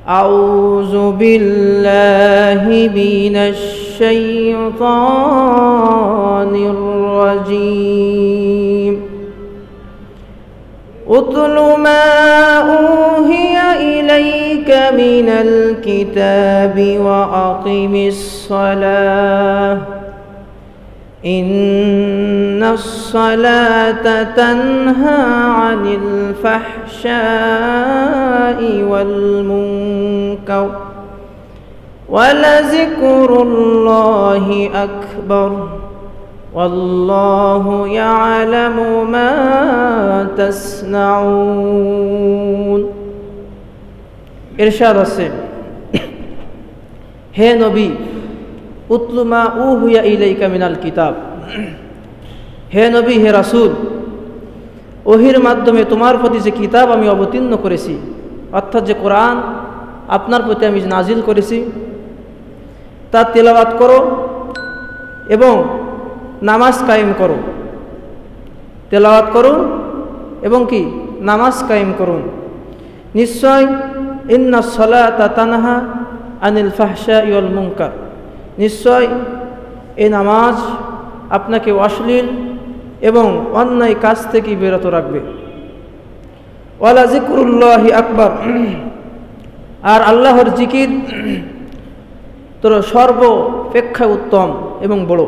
أعوذ بالله من الشيطان الرجيم اتل ما أوحي إليك من الكتاب وأقم الصلاة إن الصلاة تنهى عن الفحشاء والمنكر ولذكر الله أكبر والله يعلم ما تصنعون إرشاد আছে হে নবী উতলু মা উহিয়া ইলাইকা মিনাল কিতাব, হে নবী হে রাসূল, ওহির মাধ্যমে তোমার প্রতি যে কিতাব আমি অবতীর্ণ করেছি, অর্থাৎ যে কোরআন আপনার প্রতি আমি নাজিল করেছি তা তেলাওয়াত করো এবং নামাজ কায়েম করো। তেলাওয়াত করুন এবং কি নামাজ কায়েম করুন। নিশ্চয় ইন্নাস সালাতা তানহা আনিল ফাহশাই ওয়াল মুনকার, নিশ্চয় এই নামাজ আপনাকে অশ্লীল এবং অন্যায় কাজ থেকে বিরত রাখবে। ওয়ালা যিকরুল্লাহি আকবার, আর আল্লাহর জিকির তোর সর্বাপেক্ষা উত্তম এবং বড়।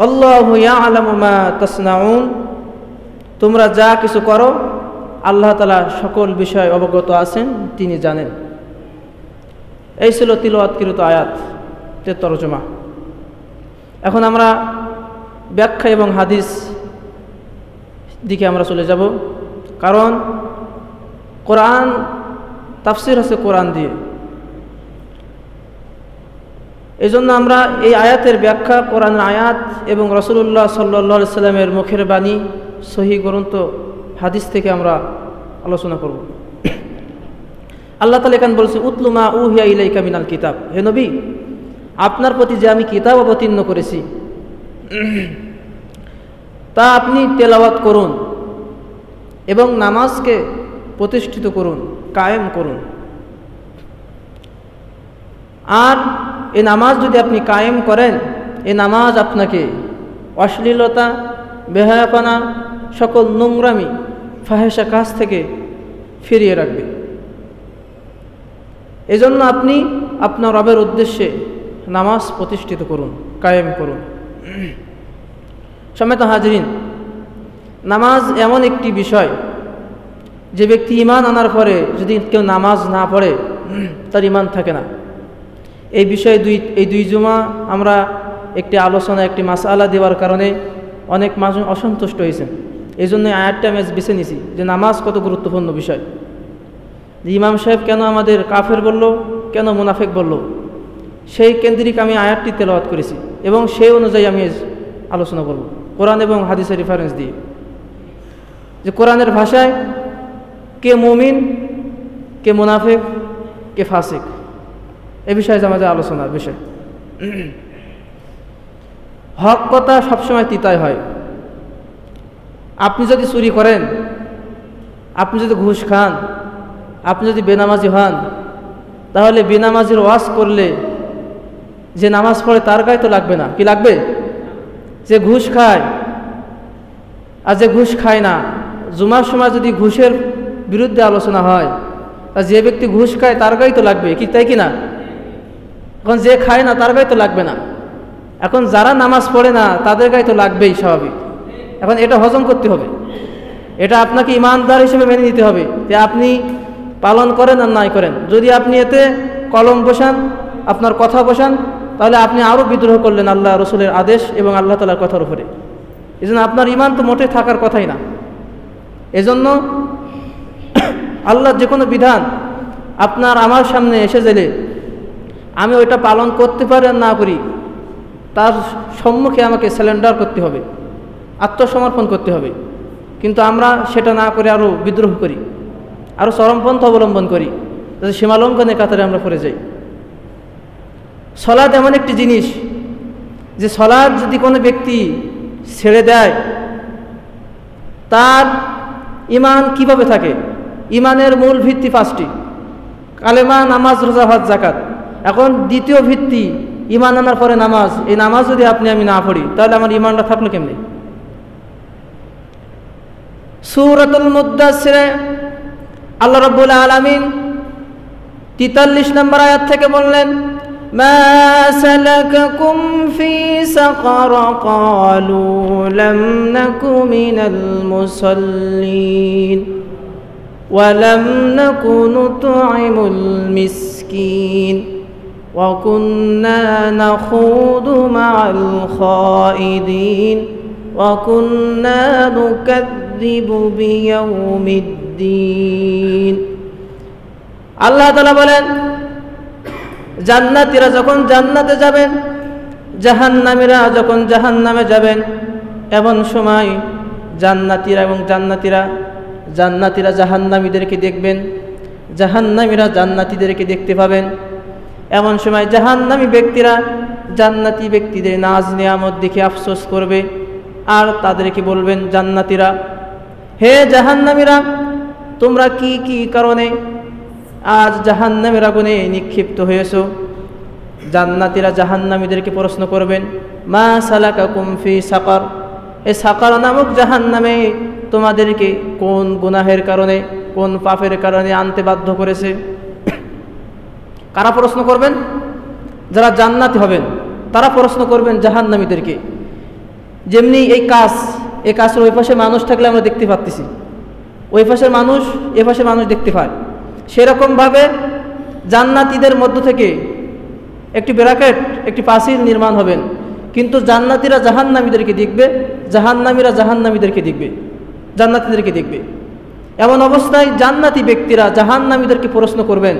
আল্লাহু ইয়ালামু মা তাসনাউন, তোমরা যা কিছু করো আল্লাহ তাআলা সকল বিষয় অবগত আছেন, তিনি জানেন। এই ছিল তিলাওয়াতকৃত আয়াতের তরজমা। এখন আমরা ব্যাখ্যা এবং হাদিস দিকে আমরা চলে যাব, কারণ কোরআন তাফসির হচ্ছে কোরআন দিয়ে। এই জন্য আমরা এই আয়াতের ব্যাখ্যা, কোরআনের আয়াত এবং রাসূলুল্লাহ সাল্লাল্লাহু আলাইহি সাল্লামের মুখের বাণী, সহিহ গ্রন্থ হাদিস থেকে আমরা আলোচনা করব। আল্লাহ তাআলা এখানে বলছে উতলু মা উহিয়া ইলাইকা মিনাল কিতাব, হে নবী আপনার প্রতি যে আমি কিতাব অবতীর্ণ করেছি তা আপনি তেলাওয়াত করুন এবং নামাজকে প্রতিষ্ঠিত করুন, কায়েম করুন। আর এই নামাজ যদি আপনি কায়েম করেন, এই নামাজ আপনাকে অশ্লীলতা, বেহায়াপনা, সকল নোংরামি, ফাহেসা কাজ থেকে ফিরিয়ে রাখবে। এজন্য আপনি আপনার রবের উদ্দেশ্যে নামাজ প্রতিষ্ঠিত করুন, কায়েম করুন। সম্মানিত হাজরিন, নামাজ এমন একটি বিষয় যে ব্যক্তি ঈমান আনার পরে যদি কেউ নামাজ না পড়ে তার ঈমান থাকে না। এই বিষয়ে এই দুই জুমা আমরা একটি আলোচনা, একটি মাসআলা দেওয়ার কারণে অনেক মানুষ অসন্তুষ্ট হয়েছেন। এই জন্য আয়াতটা আমি বেছে নিয়েছি যে নামাজ কত গুরুত্বপূর্ণ বিষয়। ইমাম সাহেব কেন আমাদের কাফের বলল, কেন মুনাফিক বলল, সেই কেন্দ্রিক আমি আয়াতটি তেলাওয়াত করেছি এবং সেই অনুযায়ী আমি আলোচনা করব কোরআন এবং হাদিসের রেফারেন্স দিয়ে, যে কোরআনের ভাষায় কে মুমিন, কে মুনাফিক, কে ফাসিক, এ বিষয়ে আমাদের আলোচনার বিষয়। হক কথা সবসময় তিতায় হয়। আপনি যদি চুরি করেন, আপনি যদি ঘুষ খান, আপনি যদি বেনামাজি হন, তাহলে বেনামাজির ওয়াজ করলে যে নামাজ পড়ে তার গায়ে তো লাগবে না, কি লাগবে? যে ঘুষ খায় আর যে ঘুষ খায় না, জুমার সময় যদি ঘুষের বিরুদ্ধে আলোচনা হয়, তা যে ব্যক্তি ঘুষ খায় তার গায়ে তো লাগবে, কি তাই কি না? এখন যে খায় না তার গায়ে তো লাগবে না। এখন যারা নামাজ পড়ে না তাদের গায়ে তো লাগবেই, স্বাভাবিক। এখন এটা হজম করতে হবে, এটা আপনাকে ইমানদার হিসেবে মেনে নিতে হবে যে আপনি পালন করেন আর নাই করেন। যদি আপনি এতে কলম বসান, আপনার কথা বসান, তাহলে আপনি আরও বিদ্রোহ করলেন আল্লাহ রসুলের আদেশ এবং আল্লাহ তাআলার কথার উপরে। এই জন্য আপনার ইমান তো মোটে থাকার কথাই না। এজন্য আল্লাহর যে কোনো বিধান আপনার আমার সামনে এসে গেলে আমি ওইটা পালন করতে পারি আর না করি, তার সম্মুখে আমাকে স্যালেন্ডার করতে হবে, আত্মসমর্পণ করতে হবে। কিন্তু আমরা সেটা না করে আরও বিদ্রোহ করি, আরও চরমপন্থা অবলম্বন করি, যাতে সীমালঙ্ঘনের কাতারে আমরা পড়ে যাই। সলাৎ এমন একটি জিনিস যে সলাৎ যদি কোনো ব্যক্তি ছেড়ে দেয় তার ঈমান কিভাবে থাকে? ঈমানের মূল ভিত্তি 5টি। কালেমা, নামাজ, রোজা, হজ, যাকাত। এখন দ্বিতীয় ভিত্তি ঈমান আনার পরে নামাজ, এই নামাজ যদি আমি না পড়ি তাহলে আমার ঈমানটা থাকলো কেমনে? সূরাতুল মুদ্দাসসিরে আল্লাহ রাব্বুল আলামিন 43 নম্বর আয়াত থেকে বললেন, মা সালাকাকুম ফি সাকার ক্বালু লাম নাকু মিনাল মুসাল্লিন ওয়া লাম নাকু নুতঈমুল মিসকিন ওয়া কুন্না নাখুদু মা'আল খাইদিন ওয়া কুন্না নুকাযযিবু বিয়াউমিদ্দিন। আল্লাহ তাআলা বলেন, জান্নাতীরা যখন জান্নাতে যাবেন, জাহান্নামীরা যখন জাহান্নামে যাবেন, এমন সময় জান্নাতীরা জাহান্নামীদেরকে দেখবেন, জাহান্নামীরা জান্নাতীদেরকে দেখতে পাবেন। এমন সময় জাহান্নামী ব্যক্তিরা জান্নাতি ব্যক্তিদের নাজ নিয়ামত দেখে আফসোস করবে, আর তাদেরকে বলবেন জান্নাতীরা, হে জাহান্নামীরা, তোমরা কি কি কারণে আজ জাহান্নামের আগুনে নিক্ষিপ্ত হয়েছো? জান্নাতীরা জাহান্নামীদেরকে প্রশ্ন করবেন, মা সালাকাকুম ফি সাকার, এই সাকার নামক জাহান্নামে তোমাদেরকে কোন গুনাহের কারণে, কোন পাপের কারণে আনতে বাধ্য করেছে? কারা প্রশ্ন করবেন? যারা জান্নাতি হবেন তারা প্রশ্ন করবেন জাহান্নামীদেরকে। যেমনি এই কাজের ওই পাশে মানুষ থাকলে আমরা দেখতে পাচ্ছি, ওই পাশের মানুষ এ পাশে মানুষ দেখতে পায়, সেরকমভাবে জান্নাতীদের মধ্য থেকে একটি ব্র্যাকেট, একটি পাঁচিল নির্মাণ হবেন, কিন্তু জান্নাতীরা জাহান্নামীদেরকে দেখবে, জাহান্নামীরা জাহান্নামীদেরকে দেখবে, জান্নাতীদেরকে দেখবে। এমন অবস্থায় জান্নাতি ব্যক্তিরা জাহান্নামীদেরকে প্রশ্ন করবেন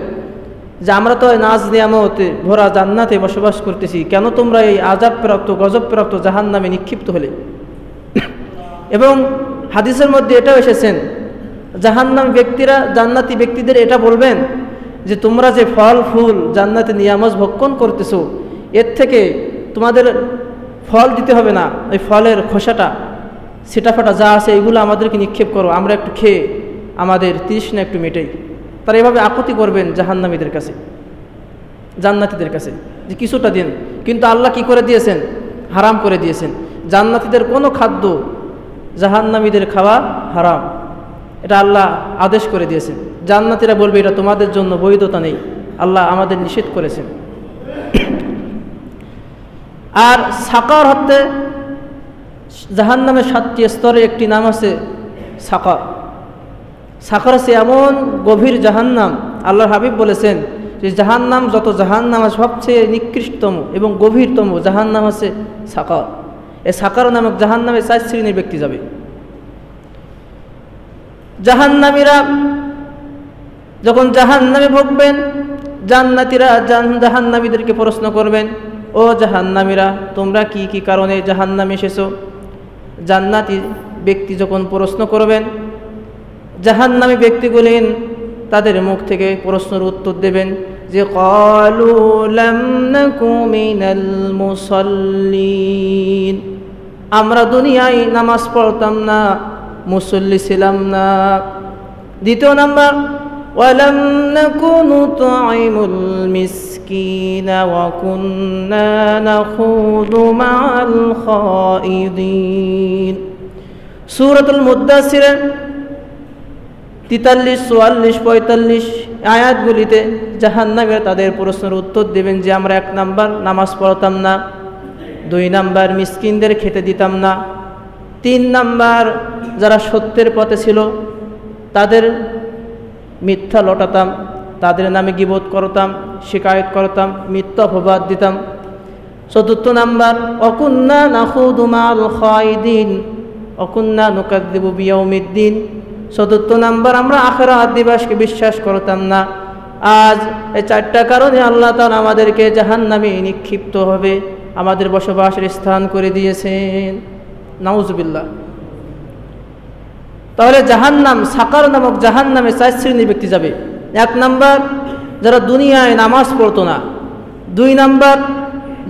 যে আমরা তো নাজ নিয়ামতে ভরা জান্নাতে বসবাস করতেছি, কেন তোমরা এই আযাবপ্রাপ্ত গজবপ্রাপ্ত জাহান্নামে নিক্ষিপ্ত হলে? এবং হাদিসের মধ্যে এটাও এসেছেন, জাহান্নামী ব্যক্তিরা জান্নাতি ব্যক্তিদের এটা বলবেন যে তোমরা যে ফল ফুল জান্নাতে নিয়ামত ভক্ষণ করতেছো, এর থেকে তোমাদের ফল দিতে হবে না, ওই ফলের খোসাটা সেটা ফাটা যা আছে এগুলো আমাদেরকে নিক্ষেপ করো, আমরা একটু খেয়ে আমাদের তৃষ্ণা একটু মেটাই। তারা এভাবে আপত্তি করবেন জাহান্নামীদের কাছে, জান্নাতীদের কাছে, যে কিছুটা দিন। কিন্তু আল্লাহ কি করে দিয়েছেন? হারাম করে দিয়েছেন। জান্নাতীদের কোনো খাদ্য জাহান্নামীদের খাওয়া হারাম, এটা আল্লাহ আদেশ করে দিয়েছেন। জান্নাতীরা বলবে এটা তোমাদের জন্য বৈধতা নেই, আল্লাহ আমাদের নিষেধ করেছেন। আর সাকার হতে জাহান্নামের 7টি স্তরে একটি নাম আছে সাকার। সাকার আছে এমন গভীর জাহান্নাম, আল্লাহর হাবিব বলেছেন যে জাহান্নাম যত জাহান্নাম আছে সবচেয়ে নিকৃষ্টতম এবং গভীরতম জাহান্নাম আছে সাকার। এই সাকার নামক জাহান্নামে 4 শ্রেণীর ব্যক্তি যাবে। জাহান্নামীরা যখন জাহান্নামে ভুগবেন, জান্নাতীরা জাহান্নামীদেরকে প্রশ্ন করবেন, ও জাহান্নামীরা, তোমরা কি কি কারণে জাহান্নামে এসেছো? জান্নাতি ব্যক্তি যখন প্রশ্ন করবেন, জাহান্নামী ব্যক্তিগুলি তাদের মুখ থেকে প্রশ্নের উত্তর দেবেন যে ক্বালু লাম নাকু মিনাল মুসাল্লিন, আমরা দুনিয়ায় নামাজ পড়তাম না, মুসল্লি ছিলাম না। দ্বিতীয় নাম্বার, ওয়ালাম নাকু নুতঈমুল মিসকিনা ওয়া কুন্না নাখুদু মা'আল খাইদিন। সূরাতুল মুদ্দাসসির 43, 44, 45 আয়াতগুলিতে জাহান্নামীরা তাদের প্রশ্নের উত্তর দেবেন যে আমরা 1 নাম্বার নামাজ পড়তাম না, 2 নাম্বার মিসকিনদের খেতে দিতাম না, 3 নাম্বার যারা সত্যের পথে ছিল তাদের মিথ্যা লটাতাম, তাদের নামে গীবত করতাম, শিকায়ত করতাম, মিথ্যা অপবাদ দিতাম। 4 নাম্বার, অকুন্না নাখুদু মা'আল খাইদিন অকুন্না নুকাযযিবু বিয়াউমিদ্দিন। 4 নাম্বার, আমরা আখিরাত দিবসকে বিশ্বাস করতাম না। আজ এই 4টা কারণে আল্লাহ তাআলা আমাদেরকে জাহান্নামে নিক্ষিপ্ত হবে আমাদের বসবাসের স্থান করে দিয়েছেন। নাউজুবিল্লাহ। তাহলে জাহান্নাম, সাকার নামক জাহান্নামে 4 শ্রেণীর ব্যক্তি যাবে। 1 নাম্বার, যারা দুনিয়ায় নামাজ পড়তো না। 2 নাম্বার,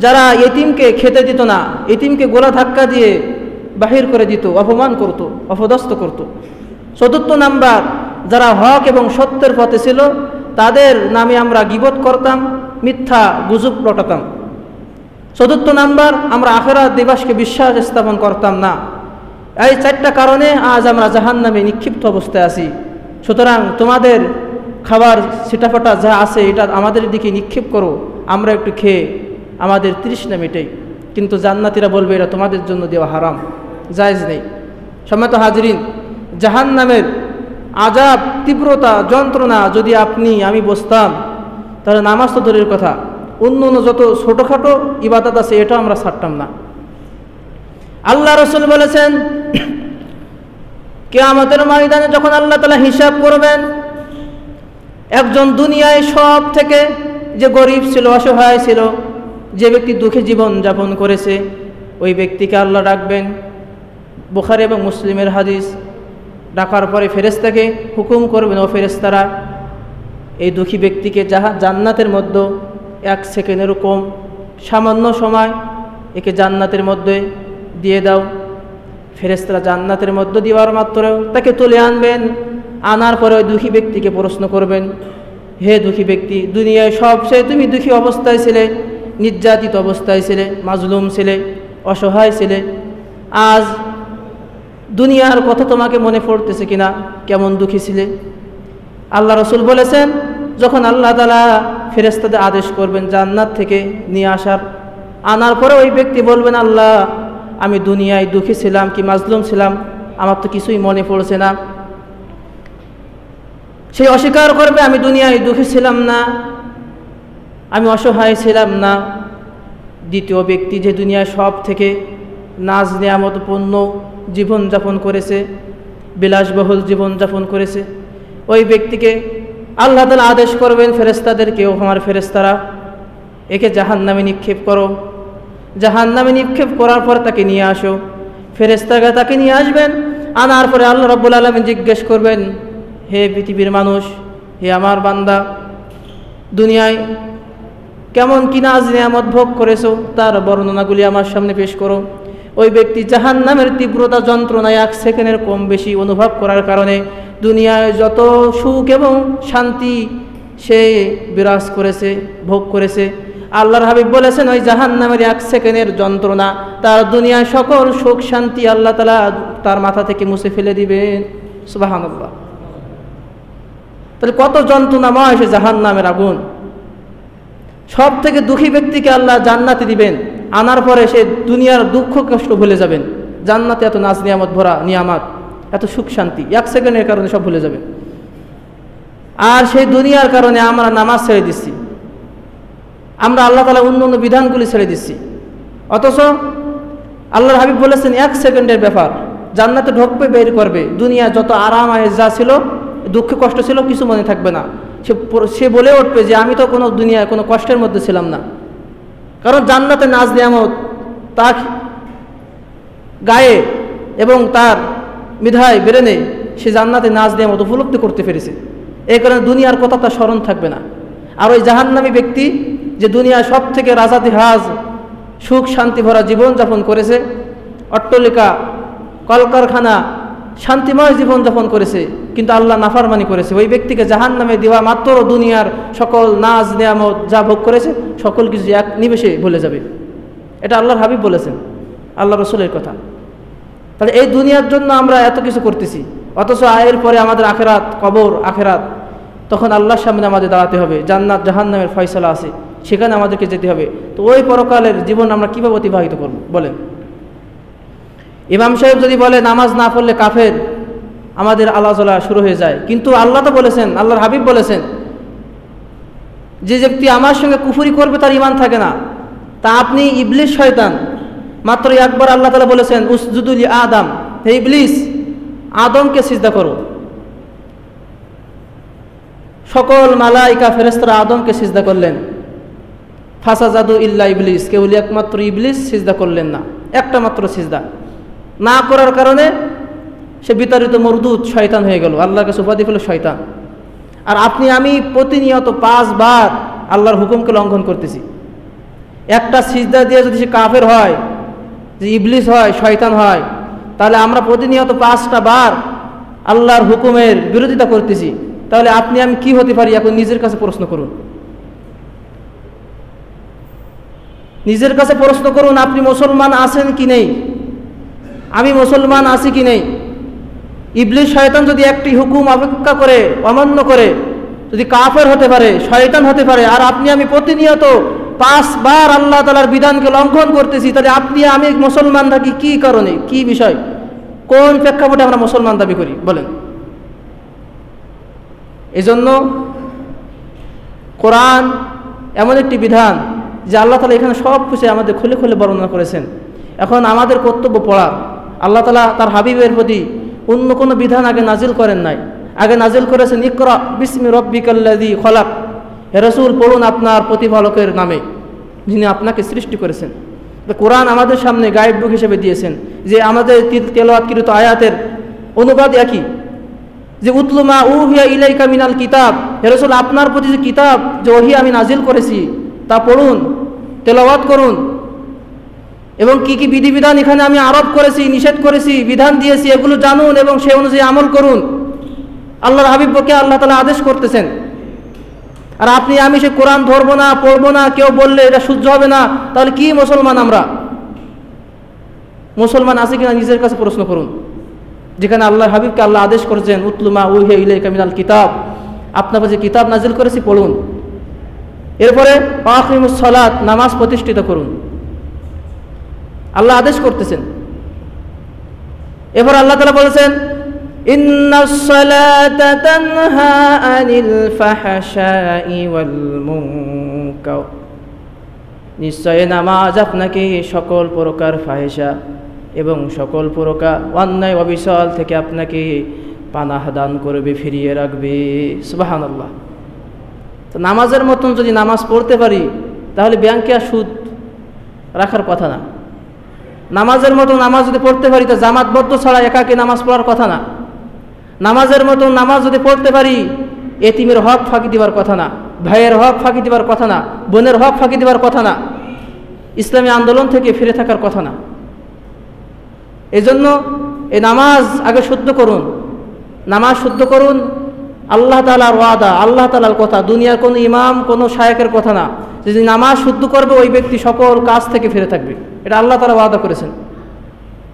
যারা ইতিমকে খেতে দিত না, ইতিমকে গোলা ধাক্কা দিয়ে বাহির করে দিত, অপমান করত, অপদস্থ করত। 4 নাম্বার, যারা হক এবং সত্যের পথে ছিল তাদের নামে আমরা গীবত করতাম, মিথ্যা গুজব রটাতাম। চতুর্থ নাম্বার, আমরা আখিরাত দিবসকে বিশ্বাস স্থাপন করতাম না। এই 4টা কারণে আজ আমরা জাহান্নামে নিক্ষিপ্ত অবস্থায় আছি। সুতরাং তোমাদের খাবার ছিটাফাটা যা আছে এটা আমাদের দিকে নিক্ষেপ করো, আমরা একটু খেয়ে আমাদের তৃষ্ণা মেটাই। কিন্তু জান্নাতীরা বলবে এটা তোমাদের জন্য দেওয়া হারাম, জায়েজ নেই। সম্মানিত হাজরিন, জাহান্নামের আযাব, তীব্রতা, যন্ত্রণা যদি আমি বুঝতাম, তাহলে নামাজ তো দূরের কথা, অন্য যত ছোটোখাটো ইবাদত আছে এটা আমরা ছাড়তাম না। আল্লাহ রাসূল বলেছেন, কিয়ামতের ময়দানে যখন আল্লাহ তাআলা হিসাব করবেন, একজন দুনিয়ায় সব থেকে যে গরিব ছিল, অসহায় ছিল, যে ব্যক্তি দুঃখে জীবন যাপন করেছে, ওই ব্যক্তিকে আল্লাহ ডাকবেন। বুখারী এবং মুসলিমের হাদিস। ডাকার পরে ফেরেশতাকে হুকুম করবেন, ও ফেরেশতারা, এই দুঃখী ব্যক্তিকে জান্নাতের মধ্যে 1 সেকেন্ডেরও কম সামান্য সময় একে জান্নাতের মধ্যে দিয়ে দাও। ফেরেশতারা জান্নাতের মধ্যে দেওয়ার মাত্র তাকে তুলে আনবেন। আনার পরে ওই দুঃখী ব্যক্তিকে প্রশ্ন করবেন, হে দুঃখী ব্যক্তি, দুনিয়ায় সবচেয়ে তুমি দুঃখী অবস্থায় ছিলে, নির্যাতিত অবস্থায় ছিলে, মাজলুম ছিলে, অসহায় ছিলে, আজ দুনিয়ার কথা তোমাকে মনে পড়তেছে কিনা, কেমন দুঃখী ছিলে? আল্লাহ রাসূল বলেছেন, যখন আল্লাহ তাআলা ফেরেশতাদের আদেশ করবেন জান্নাত থেকে নিয়ে আনার পরে ওই ব্যক্তি বলবেন, আল্লাহ, আমি দুনিয়ায় দুঃখী ছিলাম কি মাজলুম ছিলাম, আমার তো কিছুই মনে পড়ছে না। সে অস্বীকার করবে, আমি দুনিয়ায় দুঃখী ছিলাম না, আমি অসহায় ছিলাম না। দ্বিতীয় ব্যক্তি যে দুনিয়ায় সব থেকে নাজ নিয়ামতপূর্ণ জীবনযাপন করেছে, বিলাসবহুল জীবনযাপন করেছে, ওই ব্যক্তিকে আল্লাহ তাআলা আদেশ করবেন ফেরেশতাদেরকে, ও আমার ফেরেশতারা, একে জাহান্নামে নিক্ষেপ করো। জাহান্নামে নিক্ষেপ করার পর তাকে নিয়ে আসো। ফেরেশতারা তাকে নিয়ে আসবেন। আনার পরে আল্লাহ রাব্বুল আলামিন জিজ্ঞেস করবেন, হে পৃথিবীর মানুষ, হে আমার বান্দা, দুনিয়ায় কেমন কি নাজ নিয়ামত ভোগ করেছো, তার বর্ণনাগুলি আমার সামনে পেশ করো। ওই ব্যক্তি জাহান্নামের তীব্রতা, যন্ত্রণায় 1 সেকেন্ডের কম বেশি অনুভব করার কারণে দুনিয়ায় যত সুখ এবং শান্তি সে বিরাজ করেছে, ভোগ করেছে, আল্লাহর হাবিব বলেছেন ওই জাহান্নামের 1 সেকেন্ডের যন্ত্রণা তার দুনিয়ায় সকল সুখ শান্তি আল্লাহ তাআলা তার মাথা থেকে মুছে ফেলে দিবেন। সুবহানাল্লাহ। তাহলে কত যন্ত্রণাময় সে জাহান্নামের আগুন। সব থেকে দুঃখী ব্যক্তিকে আল্লাহ জান্নাতে দিবেন, আনার পরে সে দুনিয়ার দুঃখ কষ্ট ভুলে যাবেন। জান্নাতে এত নাজ নিয়ামত ভরা নিয়ামত, এত সুখ শান্তি 1 সেকেন্ডের কারণে সব ভুলে যাবেন। আর সেই দুনিয়ার কারণে আমরা নামাজ ছেড়ে দিচ্ছি, আমরা আল্লাহ তাআলা অন্য বিধানগুলি ছেড়ে দিচ্ছি। অথচ আল্লাহর হাবিব বলেছেন 1 সেকেন্ডের ব্যাপার, জান্নাতে ঢুকবে, বের করবে, দুনিয়া যত আরাম আয়েশ যা ছিল, দুঃখ কষ্ট ছিল, কিছু মনে থাকবে না। সে বলে উঠবে যে আমি তো কোনো দুনিয়ায় কোনো কষ্টের মধ্যে ছিলাম না, কারণ জান্নাতে নাজ নিয়ামত তার গায়ে এবং তার মেধায় ব্রেনে সে জান্নাতে নাজ নিয়ামত উপলব্ধি করতে পেরেছে। এই কারণে দুনিয়ার কথা তার স্মরণ থাকবে না। আর ওই জাহান্নামী ব্যক্তি যে দুনিয়ায় সব থেকে রাজাতিহাজ সুখ শান্তি ভরা জীবনযাপন করেছে, অট্টালিকা, কলকারখানা, শান্তিময় জীবনযাপন করেছে, কিন্তু আল্লাহ নাফরমানি করেছে, ওই ব্যক্তিকে জাহান্নামে দেওয়া মাত্র দুনিয়ার সকল নাজ নিয়ামত যা ভোগ করেছে সকল কিছু 1 নিমেষে ভুলে যাবে। এটা আল্লাহর হাবিব বলেছেন, আল্লাহ রাসূলের কথা। তাহলে এই দুনিয়ার জন্য আমরা এত কিছু করতেছি, অথচ আয়ের পরে আমাদের আখেরাত, কবর, আখেরাত, তখন আল্লাহর সামনে আমাদের দাঁড়াতে হবে, জান্নাত জাহান্নামের ফয়সালা আছে, সেখানে আমাদেরকে যেতে হবে। তো ওই পরকালের জীবন আমরা কীভাবে অতিবাহিত করব বলেন? ইমাম সাহেব যদি বলে নামাজ না পড়লে কাফের, আমাদের আলাজলা শুরু হয়ে যায়। কিন্তু আল্লাহ তো বলেছেন, আল্লাহর হাবিব বলেছেন, যে ব্যক্তি আমার সঙ্গে কুফরি করবে তার ঈমান থাকে না। তা আপনি ইবলিস শয়তান, মাত্র একবার আল্লাহ তাআলা বলেছেন উসজুদু লি আদম, হে ইবলিস, আদমকে সিজদা করো। সকল মালাইকা ফেরেশতারা আদমকে সিজদা করলেন। ফাসাজাদু ইল্লা ইবলিস, কেবল একমাত্র ইবলিস সিজদা করলেন না, একটা মাত্র সিজদা না করার কারণে সে বিতাড়িত মরদুদ শয়তান হয়ে গেল, আল্লাহর কাছে উপাধি পেল শয়তান। আর আপনি আমি প্রতিনিয়ত 5 বার আল্লাহর হুকুমকে লঙ্ঘন করতেছি। একটা সিজদা দিয়ে যদি সে কাফের হয়, যে ইবলিস হয়, শয়তান হয়, তাহলে আমরা প্রতিনিয়ত 5টা বার আল্লাহর হুকুমের বিরোধিতা করতেছি। তাহলে আপনি আমি কি হতে পারি এখন নিজের কাছে প্রশ্ন করুন। নিজের কাছে প্রশ্ন করুন, আপনি মুসলমান আছেন কি নেই, আমি মুসলমান আছি কি নেই। ইবলিস শয়তান যদি একটি হুকুম অপেক্ষা করে অমান্য করে যদি কাফের হতে পারে, শয়তান হতে পারে, আর আপনি আমি প্রতিনিয়ত 5 বার আল্লাহ তাআলার বিধানকে লঙ্ঘন করতেছি, তাহলে আপনি আমি মুসলমান থাকি কি কারণে, কি বিষয়, কোন প্রেক্ষাপটে আমরা মুসলমান দাবি করি বলেন। এজন্য কোরআন এমন একটি বিধান যে আল্লাহ তাআলা এখানে সব কিছু আমাদের খুলে খুলে বর্ণনা করেছেন। এখন আমাদের কর্তব্য পড়া। আল্লাহ তাআলা তার হাবিবের প্রতি অন্য কোনো বিধান আগে নাজিল করেন নাই, আগে নাজিল করেছেন ইকরা বিসমি রব্বিকাল্লাযী খলাক। হে রাসূল, পড়ুন আপনার প্রতিপালকের নামে, যিনি আপনাকে সৃষ্টি করেছেন। কোরআন আমাদের সামনে গাইড বুক হিসেবে দিয়েছেন, যে আমাদের তেলাওয়াতকৃত আয়াতের অনুবাদ একই, যে উতলু মা উহিয়া ইলাইকা মিনাল কিতাব। হে রাসূল, আপনার প্রতি যে কিতাব, যে ওহী আমি নাজিল করেছি তা পড়ুন, তেলাওয়াত করুন, এবং কি কি বিধিবিধান এখানে আমি আরোপ করেছি, নিষেধ করেছি, বিধান দিয়েছি, এগুলো জানুন এবং সে অনুযায়ী আমল করুন। আল্লাহর হাবিবকে আল্লাহ তাআলা আদেশ করতেছেন। আর আপনি আমি সে কোরআন ধরবো না, পড়বো না, কেউ বললে এটা সহ্য হবে না, তাহলে কি মুসলমান আমরা? মুসলমান আছে কিনা নিজের কাছে প্রশ্ন করুন। যেখানে আল্লাহর হাবিবকে আল্লাহ আদেশ করেছেন উতলু মা উহিয়া ইলাইকা মিনাল কিতাব, আপনার কাছে কিতাব নাজিল করেছি পড়ুন। এরপরে আকিমুস সালাত, নামাজ প্রতিষ্ঠিত করুন, আল্লাহ আদেশ করতেছেন। এরপর আল্লাহ তাআলা বলেছেন ইন্নাস সালাতা তানহা আনিল ফাহশাই ওয়াল মুনকার, নিশ্চয় নামাজ আপনাকে সকল প্রকার ফাহিশা এবং সকল প্রকার অন্যায় অবিচার থেকে আপনাকে পানাহ দান করবে, ফিরিয়ে রাখবে। সুবহানাল্লাহ। তো নামাজের মতন যদি নামাজ পড়তে পারি, তাহলে ব্যাংকে আর সুদ রাখার কথা না। নামাজের মতো নামাজ যদি পড়তে পারি, তা জামাতবদ্ধ ছাড়া একাকী নামাজ পড়ার কথা না। নামাজের মতো নামাজ যদি পড়তে পারি, এতিমের হক ফাঁকি দিবার কথা না, ভাইয়ের হক ফাঁকি দিবার কথা না, বোনের হক ফাঁকি দিবার কথা না, ইসলামী আন্দোলন থেকে ফিরে থাকার কথা না। এজন্য এই নামাজ আগে শুদ্ধ করুন, নামাজ শুদ্ধ করুন। আল্লাহ তাআলার ওয়াদা, আল্লাহ তাআলার কথা, দুনিয়ার কোনো ইমাম কোনো শায়েখের কথা না। যদি নামাজ শুদ্ধ করবে ওই ব্যক্তি সকল কাজ থেকে ফিরে থাকবে, এটা আল্লাহ তাআলা ওয়াদা করেছেন,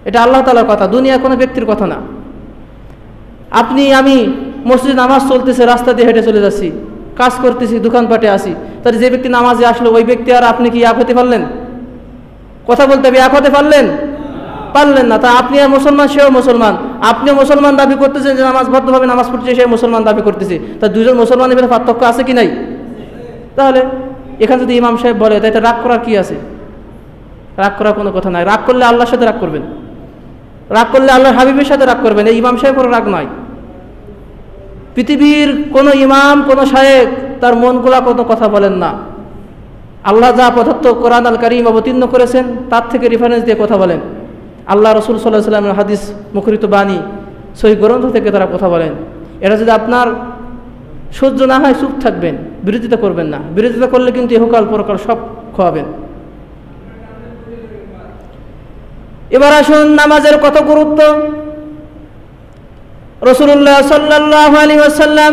এটা আল্লাহ তাআলার কথা, দুনিয়ার কোনো ব্যক্তির কথা না। আপনি আমি মসজিদে নামাজ চলতেছে, রাস্তা দিয়ে হেঁটে চলে যাচ্ছি, কাজ করতেছি, দোকানপাটে আসি, তাহলে যে ব্যক্তি নামাজে আসলো ওই ব্যক্তি আর আপনি কি এক হতে পারলেন? কথা বলতে হবে, এক হতে পারলেন? পারলেন না। তা আপনি আর মুসলমান, সেও মুসলমান। আপনিও মুসলমান দাবি করতেছেন যে নামাজবদ্ধভাবে নামাজ পড়ছে, সে মুসলমান দাবি করতেছে, তা দুজন মুসলমানের ভিতরে পার্থক্য আছে কি নাই? তাহলে এখানে যদি ইমাম সাহেব বলে, তাই রাগ করার কি আছে? রাগ করার কোনো কথা নাই। রাগ করলে আল্লাহর সাথে রাগ করবেন, রাগ করলে আল্লাহর হাবিবের সাথে রাগ করবেন। এই ইমাম সাহেবের রাগ নয়। পৃথিবীর কোনো ইমাম, কোনো শায়েখ তার মন গোলা কোনো কথা বলেন না। আল্লাহ যা পদার্থ কোরআন আল কারীম অবতীর্ণ করেছেন তার থেকে রেফারেন্স দিয়ে কথা বলেন। আল্লাহ রাসূল সাল্লাল্লাহু আলাইহি ওয়াসাল্লামের হাদিস মুখরিত বাণী, সহিহ গ্রন্থ থেকে তারা কথা বলেন। এটা যদি আপনার সহ্য না হয়, চুপ থাকবেন, বিরোধিতা করবেন না। বিরোধিতা করলে কিন্তু ইহকাল পরকাল সব খোয়াবেন। এবার আসুন নামাজের কত গুরুত্ব। রাসূলুল্লাহ সাল্লাল্লাহু আলাইহি ওয়াসাল্লাম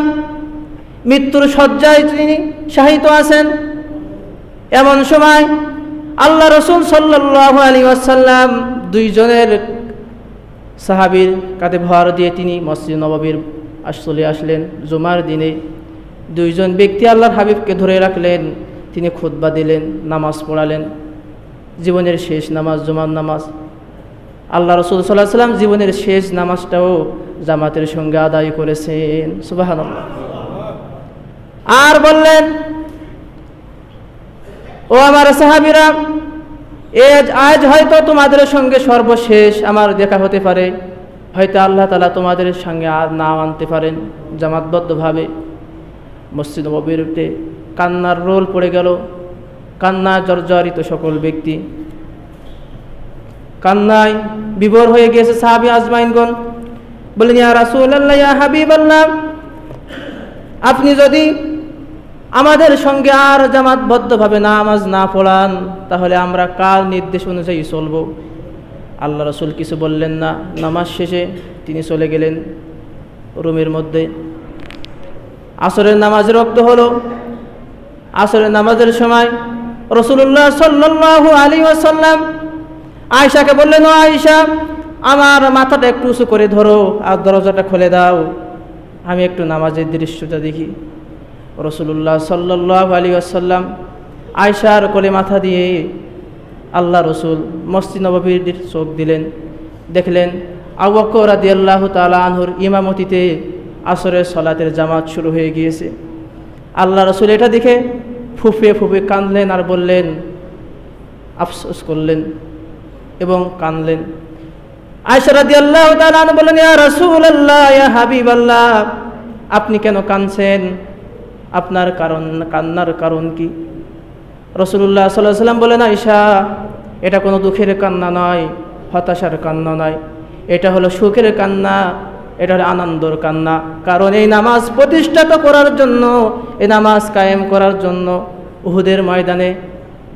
মৃত্যুর শয্যায় তিনি শায়িত আছেন। এমন সময় আল্লাহ রাসূল সাল্লাল্লাহু আলাইহি ওয়াসাল্লাম দুইজনের সাহাবীর কাঁধে ভর দিয়ে তিনি মসজিদ নববীর চলে আসলেন। জুমার দিনে দুইজন ব্যক্তি আল্লাহর হাবিবকে ধরে রাখলেন, তিনি খুতবা দিলেন, নামাজ পড়ালেন, জীবনের শেষ নামাজ জুমার নামাজ। আল্লাহ রাসূল সাল্লাল্লাহু আলাইহি ওয়াসাল্লাম জীবনের শেষ নামাজটাও জামাতের সঙ্গে আদায় করেছেন। সুবহানাল্লাহ। আর বললেন, ও আমার সাহাবীরা, আজ হয়তো তোমাদের সঙ্গে সর্বশেষ আমার দেখা হতে পারে, হয়তো আল্লাহ তাআলা তোমাদের সঙ্গে আর না আনতে পারেন জামাতবদ্ধভাবে। মসজিদ নববীতে কান্নার রোল পড়ে গেল, কান্না জর্জরিত সকল ব্যক্তি, কান্নায় বিভোর হয়ে গিয়েছে সাহাবী আজমাইনগণ। বললেন, ইয়া রাসূলুল্লাহ, ইয়া হাবিবাল্লাহ, আপনি যদি আমাদের সঙ্গে আর জামাতবদ্ধভাবে নামাজ না পড়ান, তাহলে আমরা কার নির্দেশ অনুযায়ী চলব? আল্লাহ রাসূল কিছু বললেন না। নামাজ শেষে তিনি চলে গেলেন রুমের মধ্যে। আসরের নামাজের ওয়াক্ত হলো। আসরের নামাজের সময় রাসূলুল্লাহ সাল্লাল্লাহু আলাইহি ওয়াসাল্লাম আয়েশাকে বললেন, ও আয়েশা, আমার মাথাটা একটু উঁচু করে ধরো আর দরজাটা খুলে দাও, আমি একটু নামাজের দৃশ্যটা দেখি। রাসূলুল্লাহ সাল্লাল্লাহু আলাইহি ওয়াসাল্লাম আয়েশার কোলে মাথা দিয়ে আল্লাহ রসুল মসজিদ নববীর চোখ দিলেন। দেখলেন আবু বকর রাদিয়াল্লাহু তাআলা আনহুর ইমামতিতে আসরের সালাতের জামাত শুরু হয়ে গিয়েছে। আল্লাহ রসুল এটা দেখে ফুঁপিয়ে ফুঁপিয়ে কাঁদলেন আর বললেন, আফসোস করলেন এবং কাঁদলেন। আয়েশা রাদিয়াল্লাহু তাআলা আনহা বললেন, ইয়া রাসূলুল্লাহ, ইয়া হাবিবাল্লাহ, আপনি কেন কাঁদছেন? আপনার কান্নার কারণ কি? রাসূলুল্লাহ সাল্লাল্লাহু আলাইহি ওয়াসাল্লাম বলেন, আয়েশা, এটা কোনো দুঃখের কান্না নয়, হতাশার কান্না নয়, এটা হলো সুখের কান্না, এটা হলো আনন্দর কান্না। কারণ এই নামাজ প্রতিষ্ঠিত করার জন্য, এই নামাজ কায়েম করার জন্য উহুদের ময়দানে,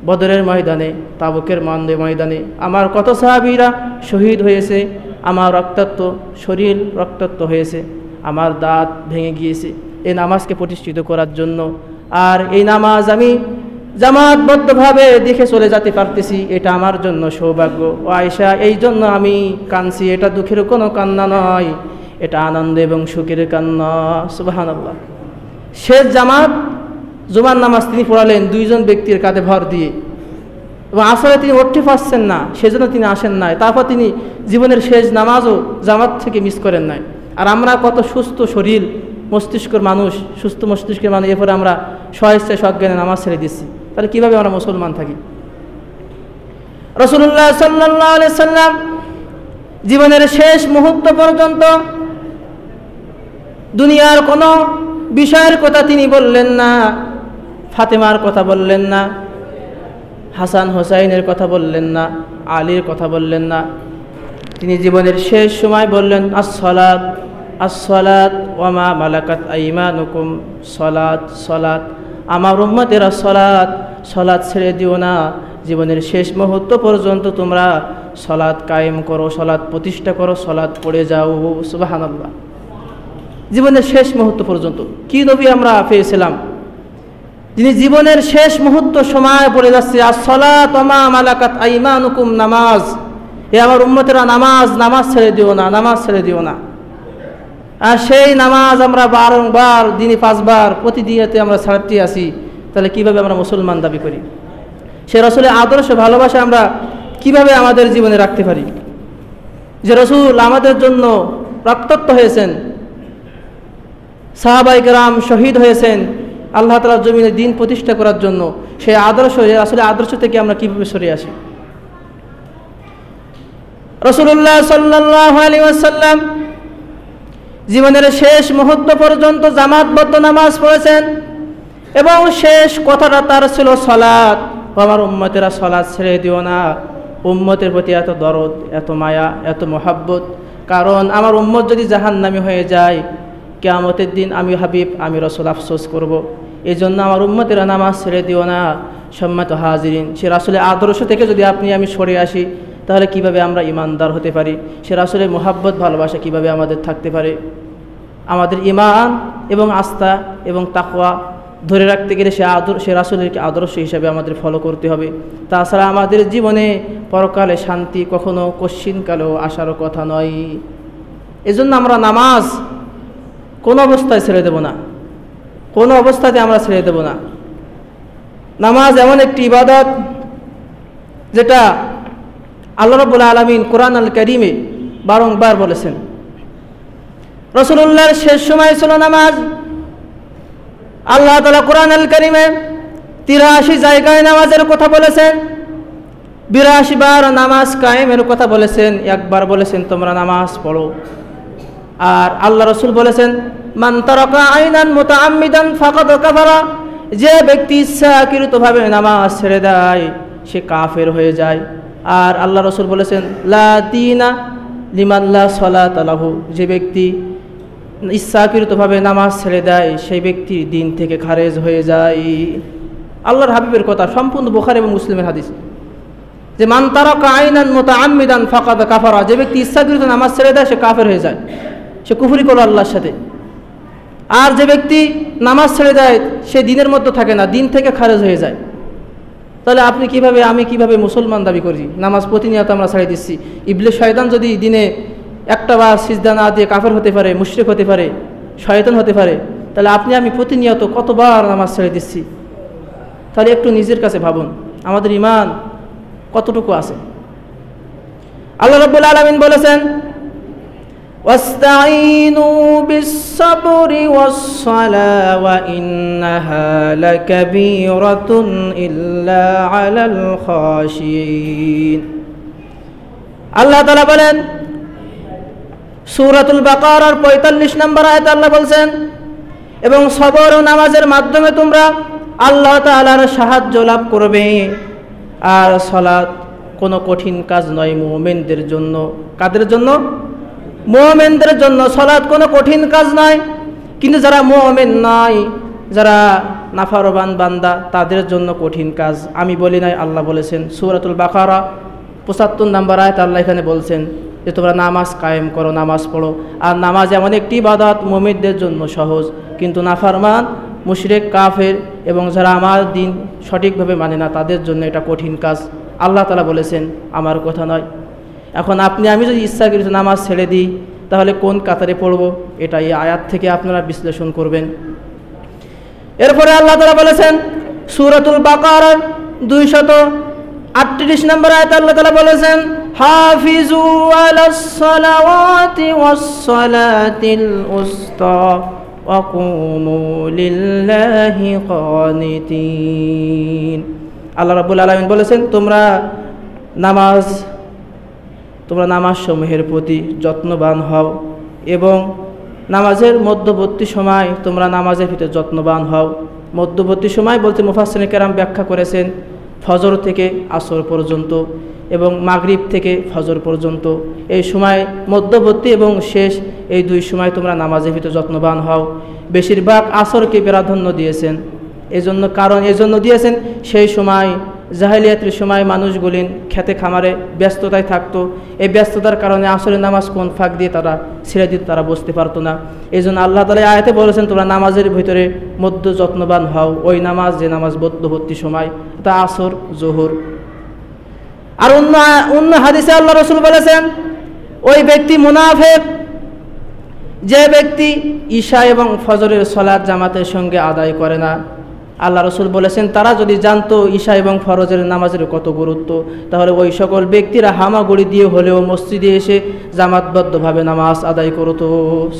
বদরের ময়দানে, তাবুকের ময়দানে আমার কত সাহাবীরা শহীদ হয়েছে, আমার রক্তাক্ত শরীর রক্তাক্ত হয়েছে, আমার দাঁত ভেঙে গিয়েছে এই নামাজকে প্রতিষ্ঠিত করার জন্য। আর এই নামাজ আমি জামাতবদ্ধভাবে দেখে চলে যেতে পারতেছি, এটা আমার জন্য সৌভাগ্য। ও আয়েশা, এই জন্য আমি কাঁদছি, এটা দুঃখের কোনো কান্না নয়, এটা আনন্দ এবং সুখের কান্না। সুবহানাল্লাহ। শেষ জামাত জুমার নামাজ তিনি পড়ালেন দুইজন ব্যক্তির কাঁধে ভর দিয়ে, এবং আসলে তিনি উঠতে পারছেন না, সেজন্য তিনি আসেন নাই। তারপর তিনি জীবনের শেষ নামাজও জামাত থেকে মিস করেন নাই। আর আমরা কত সুস্থ শরীর মস্তিষ্কের মানুষ, সুস্থ মস্তিষ্কের মানুষ, এরপরে আমরা স্বেচ্ছায় সজ্ঞানে নামাজ ছেড়ে দিচ্ছি। তাহলে কীভাবে আমরা মুসলমান থাকি? রাসূলুল্লাহ সাল্লাল্লাহু আলাইহি সাল্লাম জীবনের শেষ মুহূর্ত পর্যন্ত দুনিয়ার কোনো বিষয়ের কথা তিনি বললেন না, ফাতেমার কথা বললেন না, হাসান হোসাইনের কথা বললেন না, আলীর কথা বললেন না। তিনি জীবনের শেষ সময় বললেন, আসসালাত আসসালাত ওয়া মা মালাকাত আইমানুকুম, সলাত সলাত, আমার উম্মতেরা সলাত সলাত ছেড়ে দিও না, জীবনের শেষ মুহূর্ত পর্যন্ত তোমরা সলাত কায়েম করো, সলাত প্রতিষ্ঠা করো, সলাত পড়ে যাও। সুবহানাল্লাহ। জীবনের শেষ মুহূর্ত পর্যন্ত কি নবী আমরা পেয়েছিলাম, যিনি জীবনের শেষ মুহূর্ত সময় পড়ে যাচ্ছে, আসসালাত ওয়া মা মালাকাত আইমানুকুম, নামাজ, এ আমার উম্মতেরা নামাজ নামাজ ছেড়ে দিও না, নামাজ ছেড়ে দিও না। আর সেই নামাজ আমরা বারংবার দিনে 5 বার প্রতিদিনতে আমরা ছাড়তে আসি, তাহলে কিভাবে আমরা মুসলমান দাবি করি? সে রাসূলের আদর্শ ভালোবাসা আমরা কিভাবে আমাদের জীবনে রাখতে পারি? যে রাসূল আমাদের জন্য রক্তাক্ত হয়েছেন, সাহাবায়ে কেরাম শহীদ হয়েছেন আল্লাহ তাআলার জমিনে দিন প্রতিষ্ঠা করার জন্য, সেই আদর্শ, রাসূলের আদর্শ থেকে আমরা কিভাবে সরে আসি? রাসূলুল্লাহ সাল্লাল্লাহু আলাইহি ওয়াসাল্লাম জীবনের শেষ মুহূর্ত পর্যন্ত জামাতবদ্ধ নামাজ পড়েছেন, এবং শেষ কথাটা তার ছিল সালাত। আমার উম্মতেরা সালাত ছেড়ে দিও না। উম্মতের প্রতি এত দরদ, এত মায়া, এত মহাব্বত, কারণ আমার উম্মত যদি জাহান্নামী হয়ে যায় কিয়ামতের দিন আমি হাবিব, আমি রাসূল আফসোস করব। এই জন্য আমার উম্মতেরা নামাজ ছেড়ে দিও না। সম্মানিত হাজিরিন, সে রাসূলের আদর্শ থেকে যদি আপনি আমি সরে আসি, তাহলে কিভাবে আমরা ইমানদার হতে পারি? সে রাসূলের মুহাব্বত ভালোবাসা কিভাবে আমাদের থাকতে পারে? আমাদের ঈমান এবং আস্থা এবং তাকওয়া ধরে রাখতে গেলে সে রাসূলের আদর্শ হিসাবে আমাদের ফলো করতে হবে। তাছাড়া আমাদের জীবনে পরকালে শান্তি কখনো কশ্চিনকালেও আসারও কথা নয়। এজন্য আমরা নামাজ কোনো অবস্থায় ছেড়ে দেব না, কোনো অবস্থাতে আমরা ছেড়ে দেব না। নামাজ এমন একটি ইবাদত যেটা আল্লাহ রাব্বুল আলামিন কোরআন আল কারীমে বারংবার বলেছেন। রাসূলুল্লাহর শেষ সময় ছিল নামাজ। আল্লাহ তাআলা কোরআন আল কারীমে 83 জায়গায় নামাজের কথা বলেছেন, 82 বার নামাজ কায়েমের কথা বলেছেন, একবার বলেছেন তোমরা নামাজ পড়ো। আর আল্লাহ রাসূল বলেছেন, মান তারাকা আইনান মুতাআম্মিদান ফাকাদ কাফারা, যে ব্যক্তি ইচ্ছাকৃতভাবে নামাজ ছেড়ে দেয় সে কাফের হয়ে যায়। আর আল্লাহ রাসূল বলেছেন, লা দীনা লিমান লা সালাতা লাহু, যে ব্যক্তি ইচ্ছাকৃতভাবে নামাজ ছেড়ে দেয় সেই ব্যক্তি দিন থেকে খারেজ হয়ে যায়। আল্লাহর হাবিবের কথা, সম্পূর্ণ বুখারী এবং মুসলিমের হাদিস, যে মান তারাকা আইনান মুতাআম্মিদান ফাকাদ কাফারা, যে ব্যক্তি ইচ্ছাকৃত নামাজ ছেড়ে দেয় সে কাফের হয়ে যায়, সে কুফরি করল আল্লাহর সাথে। আর যে ব্যক্তি নামাজ ছেড়ে দেয় সে দিনের মধ্যে থাকে না, দিন থেকে খারেজ হয়ে যায়। তাহলে আপনি কিভাবে, আমি কিভাবে মুসলমান দাবি করি? নামাজ প্রতিনিয়ত আমরা ছেড়ে দিচ্ছি। ইবলিস শয়তান যদি দিনে একটা বার সিজদা না দিয়ে কাফের হতে পারে, মুশরিক হতে পারে, শয়তান হতে পারে, তাহলে আপনি আমি প্রতিনিয়ত কতবার নামাজ ছেড়ে দিচ্ছি? তাহলে একটু নিজের কাছে ভাবুন, আমাদের ঈমান কতটুকু আছে। আল্লাহ রাব্বুল আলামিন বলেছেন, ওয়াস্তাঈনু বিস-সাবরি ওয়াস-সালাহ ওয়া ইন্নাহা লাকাবীরাতুন ইল্লা আলাল খাশিয়িন। আল্লাহ তাআলা বলেন সূরাতুল বাকারার ৪৫ নম্বর আয়াতে আল্লাহ বলছেন, এবং সবর ও নামাজের মাধ্যমে তোমরা আল্লাহ তাআলার সাহায্য লাভ করবে। আর সালাত কোনো কঠিন কাজ নয় মুমিনদের জন্য। কাদের জন্য? মুমিনদের জন্য সালাত কোনো কঠিন কাজ নয়। কিন্তু যারা মুমিন নয়, যারা নাফরমান বান্দা, তাদের জন্য কঠিন কাজ। আমি বলি নাই, আল্লাহ বলেছেন। সূরাতুল বাকারা ৭৫ নম্বর আয়াত আল্লাহ এখানে বলছেন যে তোমরা নামাজ কায়েম করো, নামাজ পড়ো। আর নামাজ এমন একটি ইবাদত মুমিনদের জন্য সহজ, কিন্তু নাফরমান, মুশরিক, কাফের এবং যারা আমার দিন সঠিকভাবে মানে না, তাদের জন্য এটা কঠিন কাজ। আল্লাহ তাআলা বলেছেন, আমার কথা নয়। এখন আপনি আমি যদি ইচ্ছাকৃত নামাজ ছেড়ে দিই, তাহলে কোন কাতারে পড়ব? এটা এই আয়াত থেকে আপনারা বিশ্লেষণ করবেন। এরপরে আল্লাহ তাআলা বলেছেন সূরাতুল বাকারার ২৩৮ নম্বর আয়াত আল্লাহ তাআলা বলেছেন, হাফিজু আলাস সালাওয়াতি ওয়াস সালাতিল উসতা ওয়া কুমু লিল্লাহি কানিতিন। আল্লাহ রাব্বুল আলামিন বলেছেন, তোমরা নামাজ সমূহের প্রতি যত্নবান হও এবং নামাজের মধ্যবর্তী সময় তোমরা নামাজের ভিতরে যত্নবান হও। মধ্যবর্তী সময় বলতে মুফাসসিরিনে কেরাম ব্যাখ্যা করেছেন ফজর থেকে আসর পর্যন্ত এবং মাগরিব থেকে ফজর পর্যন্ত। এই সময় মধ্যবর্তী এবং শেষ, এই দুই সময় তোমরা নামাজের ভিতরে যত্নবান হও। বেশিরভাগ আসরকে প্রাধান্য দিয়েছেন। এজন্য দিয়েছেন সেই সময় জাহেলিয়াতের সময় মানুষগুলি খেতে খামারে ব্যস্ততায় থাকতো। এই ব্যস্ততার কারণে আসরের নামাজ কোন ফাঁক দিয়ে তারা ছেড়ে দিত তারা বুঝতে পারতো না। এই জন্য আল্লাহ তাআলা আয়াতে বলেছেন, তোমরা নামাজের ভিতরে মধ্য যত্নবান হও। ওই নামাজ যে নামাজ মধ্যবর্তী সময়, তা আসর, জোহর। আর অন্য হাদিসে আল্লাহ রাসূল বলেছেন, ওই ব্যক্তি মুনাফিক যে ব্যক্তি ঈশা এবং ফজরের সালাত জামাতের সঙ্গে আদায় করে না। আল্লাহ রাসূল বলেছেন, তারা যদি জানতো ঈশা এবং ফজরের নামাজের কত গুরুত্ব, তাহলে ওই সকল ব্যক্তিরা হামাগুড়ি দিয়ে হলেও মসজিদে এসে জামাতবদ্ধভাবে নামাজ আদায় করত।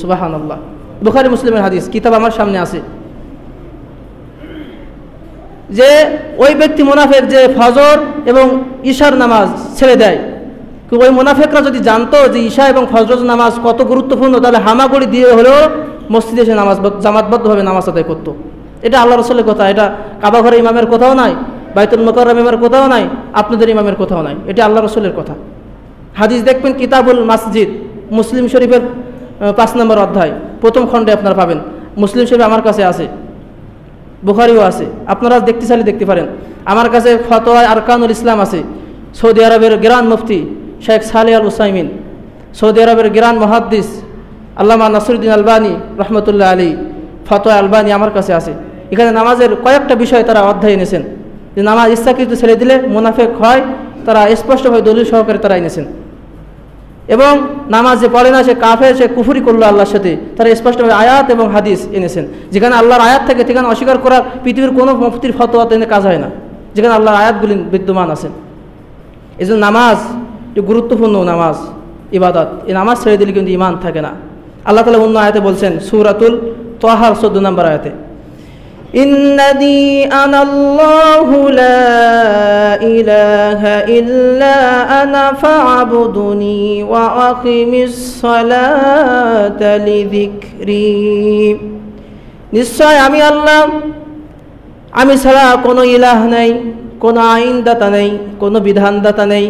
সুবহানাল্লাহ। বুখারী মুসলিমের হাদিস, কিতাব আমার সামনে আছে, যে ওই ব্যক্তি মুনাফিক যে ফজর এবং ঈশার নামাজ ছেড়ে দেয়। ওই মুনাফিকরা যদি জানতো যে ঈশা এবং ফজর নামাজ কত গুরুত্বপূর্ণ, তাহলে হামাগুড়ি দিয়ে হলেও মসজিদে এসে জামাতবদ্ধভাবে নামাজ আদায় করতো। এটা আল্লাহ রাসূলের কথা। এটা কাবা ঘরে ইমামের কথাও নাই, বাইতুল মুকাররম ইমামের কথাও নাই, আপনাদের ইমামের কথাও নাই। এটা আল্লাহ রাসূলের কথা। হাদিস দেখবেন কিতাবুল মাসজিদ, মুসলিম শরীফের ৫ নম্বর অধ্যায় ১ম খণ্ডে আপনারা পাবেন। মুসলিম শরীফ আমার কাছে আছে, বুখারীও আছে, আপনারা দেখতে চাইলে দেখতে পারেন। আমার কাছে ফতোয়া আরকানুল ইসলাম আছে। সৌদি আরবের গ্রান্ড মুফতি শেখ সালেহ আল উসাইমিন, সৌদি আরবের গ্রান্ড মুহাদ্দিস আল্লামা নাসিরউদ্দিন আলবানী রহমতুল্লাহ আলী, ফতোয়া আলবানী আমার কাছে আছে। এখানে নামাজের কয়েকটা বিষয় তারা অধ্যায় এনেছেন, যে নামাজ ইচ্ছাকৃত ছেড়ে দিলে মুনাফিক হয়, তারা স্পষ্টভাবে দলিল সহকারে তারা এনেছেন। এবং নামাজ যে পড়ে না সে কাফের, সে কুফরি করলো আল্লাহর সাথে, তারা স্পষ্টভাবে আয়াত এবং হাদিস এনেছেন। যেখানে আল্লাহর আয়াত থাকে সেখানে অস্বীকার করার পৃথিবীর কোনো মুফতির ফতোয়া এনে কাজ হয় না, যেখানে আল্লাহর আয়াতগুলি বিদ্যমান আছেন। এই জন্য নামাজ গুরুত্বপূর্ণ নামাজ ইবাদত। এই নামাজ ছেড়ে দিলে কিন্তু ঈমান থাকে না। আল্লাহ তাআলা অন্য আয়াতে বলছেন সূরাতুল তাহার ১৪ নম্বর আয়াতে, ইন্নানি আনাল্লাহু লা ইলাহা ইল্লা আনা ফা'বুদুনি ওয়া আকিমিস সালাতা লিযিকরি। নিশ্চয় আমি আল্লাহ, আমি ছাড়া কোনো ইলাহ নেই, কোনো আইনদাতা নেই, কোনো বিধানদাতা নেই,